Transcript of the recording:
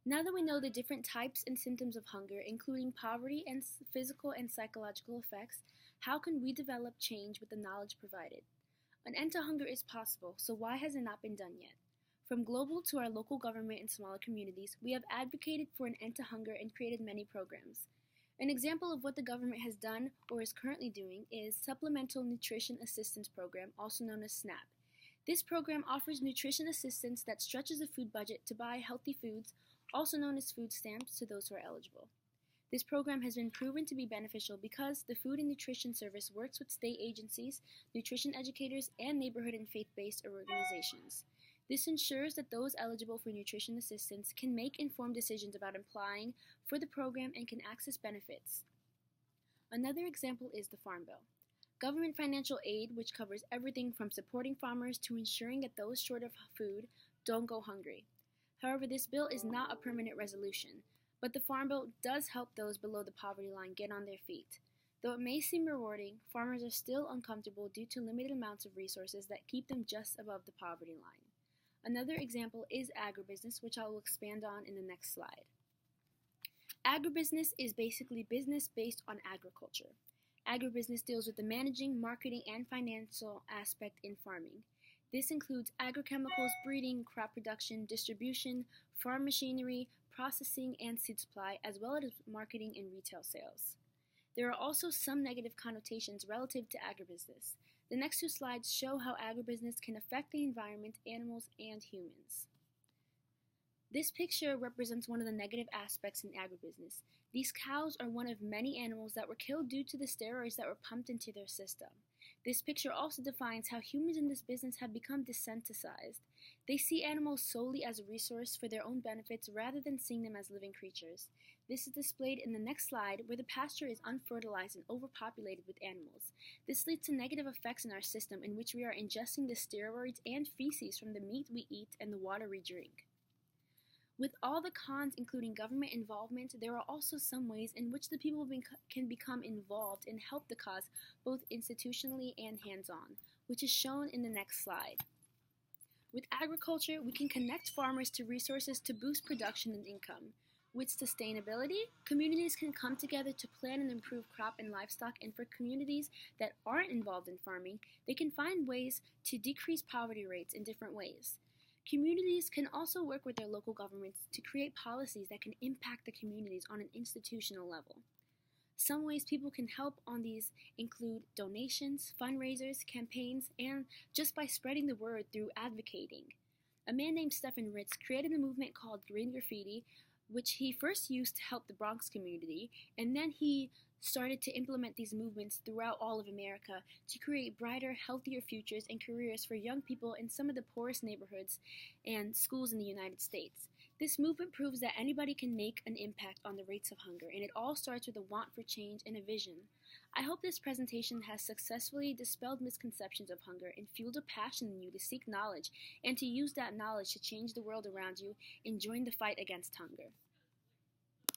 Now that we know the different types and symptoms of hunger, including poverty and physical and psychological effects, how can we develop change with the knowledge provided? An end to hunger is possible, so why has it not been done yet? From global to our local government and smaller communities, we have advocated for an end to hunger and created many programs. An example of what the government has done or is currently doing is Supplemental Nutrition Assistance Program, also known as SNAP. This program offers nutrition assistance that stretches the food budget to buy healthy foods, also known as food stamps, to those who are eligible. This program has been proven to be beneficial because the Food and Nutrition Service works with state agencies, nutrition educators, and neighborhood and faith based organizations. This ensures that those eligible for nutrition assistance can make informed decisions about applying for the program and can access benefits. Another example is the Farm Bill. Government financial aid, which covers everything from supporting farmers to ensuring that those short of food don't go hungry. However, this bill is not a permanent resolution, but the Farm Bill does help those below the poverty line get on their feet. Though it may seem rewarding, farmers are still uncomfortable due to limited amounts of resources that keep them just above the poverty line. Another example is agribusiness, which I will expand on in the next slide. Agribusiness is basically business based on agriculture. Agribusiness deals with the managing, marketing, and financial aspect in farming. This includes agrochemicals, breeding, crop production, distribution, farm machinery, processing, and seed supply, as well as marketing and retail sales. There are also some negative connotations relative to agribusiness. The next two slides show how agribusiness can affect the environment, animals, and humans. This picture represents one of the negative aspects in agribusiness. These cows are one of many animals that were killed due to the steroids that were pumped into their system. This picture also defines how humans in this business have become desensitized. They see animals solely as a resource for their own benefits rather than seeing them as living creatures. This is displayed in the next slide, where the pasture is unfertilized and overpopulated with animals. This leads to negative effects in our system in which we are ingesting the steroids and feces from the meat we eat and the water we drink. With all the cons, including government involvement, there are also some ways in which the people can become involved and help the cause, both institutionally and hands-on, which is shown in the next slide. With agriculture, we can connect farmers to resources to boost production and income. With sustainability, communities can come together to plan and improve crop and livestock, and for communities that aren't involved in farming, they can find ways to decrease poverty rates in different ways. Communities can also work with their local governments to create policies that can impact the communities on an institutional level. Some ways people can help on these include donations, fundraisers, campaigns, and just by spreading the word through advocating. A man named Stephen Ritz created a movement called Green Graffiti, which he first used to help the Bronx community, and then he started to implement these movements throughout all of America to create brighter, healthier futures and careers for young people in some of the poorest neighborhoods and schools in the United States. This movement proves that anybody can make an impact on the rates of hunger, and it all starts with a want for change and a vision. I hope this presentation has successfully dispelled misconceptions of hunger and fueled a passion in you to seek knowledge and to use that knowledge to change the world around you and join the fight against hunger.